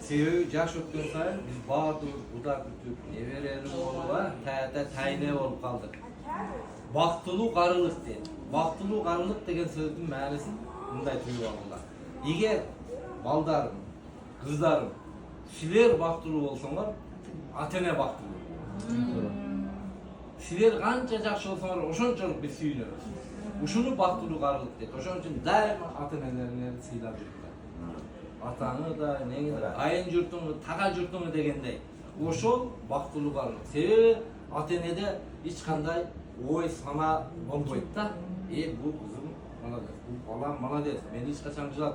Sebebi yaş ötken sayın biz bağırdık, budak kütüp, nevereli olup, tayine olup kaldık. Baktılığı qarılık deydi. Baktılığı qarılık degen sözdün ma'nisi bunday tuyup aldılar. Eğer baldarım, kızlarım, siler baktılığı bolsaňlar, atene baktılığı. Siler kança jakşı bolsaňlar, oşonçoluk biz süýünöbüz. Uşunu baktılığı qarılık deydi. Oşon üçin daima atenelerine syýlap жүрdiler. Atanı da, neni de, ayın jurtuňy, taga jurtuňy degендей. Oşol baktılığı qarılık. Sebebi atenede hiç kanday oy sana bolboýt da. Bu kızım malades, bu balam malades. Men hiç kaçan güzel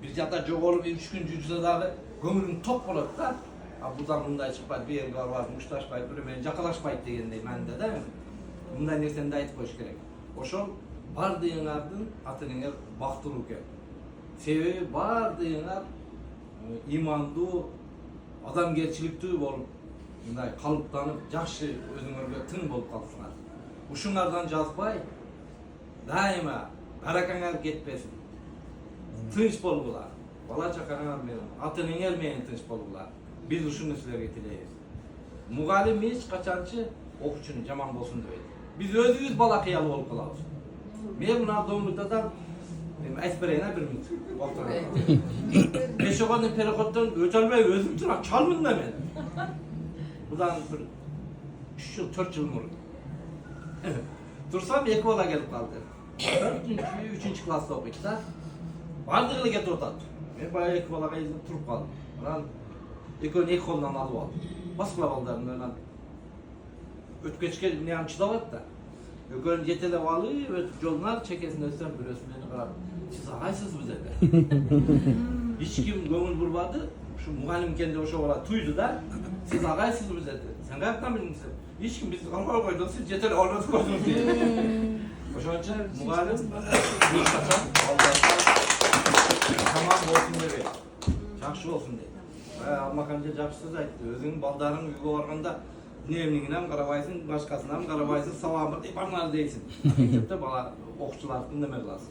bir jata jogolup 3 gün jursa dagы köňülüm tok bolat da. Buradan bunday çıkpayt, bir yerge var, muştaşpayt, bir meni jakalaşpayt degендей mende da. Bunday nerseni de aytyp koyuş kerek. Oşol bar diýeňärdiň ateneňer baktılık eken. Sebebi bar diýeňär imandy, adamgerçilikli bolup, bunday kalyptanyp, jakşı özüňerge tın bolup kalsaňar. Uşuňlardan жазбай, daima barakaňar ketpesin. Tınç bolgular. Bala çakaňar menen, ateneňer menen tınç bolgular. Biz uşunu sizlerge tileýiz. Mugalim hiç kaçançı okuçunu jaman bolsun debeydi. Biz özübüz bala kıyalı bolup kalabız. Men muna domlukdadan Esbereyna bir minut. Beşoğanın perikottan ötelmeyi özüm turan çalmın da men. Budan bir 3 yıl, 4 yıl murun. Tursam iki ola gelip kaldı. 4. 3. klasta okuydu da. Bardığıyla getir otadı. Ben bayağı iki olaga izlep turup kaldım. Lan iki koldan alıp aldım. Baskıla baldarını öyle. Ötkeçke neyam çıdavat da. Ökörün jetele valı ve jollar çekesinde ötsem bir ösmeni qarap. Siz ağaysız bize de. Hiç kim göңүл burbadı. Şu mugalim kendi oşo ola tuydu da. Siz ağaysız bize de. Sen gayiptan bilmişsin. Hiç kim bizi kalmaya koydu. Siz jetele orası koydunuz diye. Oşo için mugalim bir kaçan tamam olsun dedi. Jakşı olsun dedi. Almakanca jakşı söz aytdı. Özüň baldaryň uyga barganda nemliginem garabaysın, başkasından garabaysın, savamır deyip anlar deysin. Mekepte bala okçular dinlemek lazım.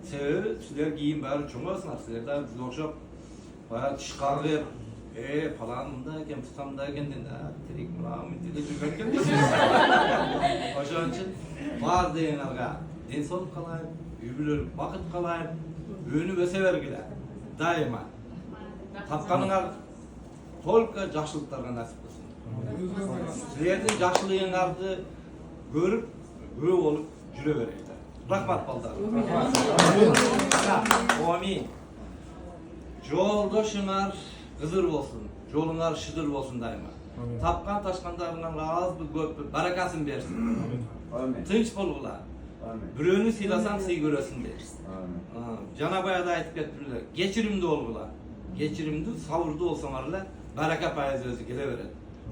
Sebebi sizler giyin bari çoğumasınlar. Sizler de biz okşap bayağı çıkarıp falanında eken, tutamda eken de terik muramı dili cübek eken. Oşan için var deyin arga. Den solup kalayım, übülür, vakit kalayım, öğünü öse vergiler. Daima. Tapkanınar tolka jakşılıklarga nasip olsun. Sizlerden jakşılığıňardy görüp, göw olup jüre berekler. Rahmat baldar. Amin. Joldaşıňar gyzyr bolsun, joluňar şydyr bolsun daima. Tapkan taşkandaryňdan az bir köp barakasyn bersin. Amin. Tınç bolgular. Amin. Biröňü sylasaň syý göresin der. Amin. Jana baýada aýtyp ketdiler. Geçirimli bolgular. Geçirimli, sawurdu bolsaňarlar, baraka paýazy özü gele berer.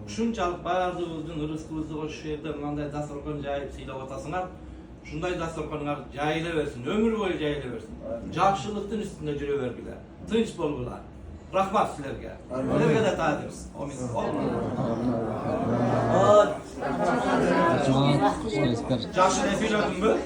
Şunçalık bayardığımızın rızkımızı o şehirde mınday dastorkon jayıp syylap atasyňar, şunday dastorkonlar jayıla versin, ömür boyu jayıla versin. Jakşylyktyn üstünde jüre bergiler, tınç bolgular. Rahmat sizlerge. Sizlerge de taýdym. Amin. Jakşı ne süýledimmi?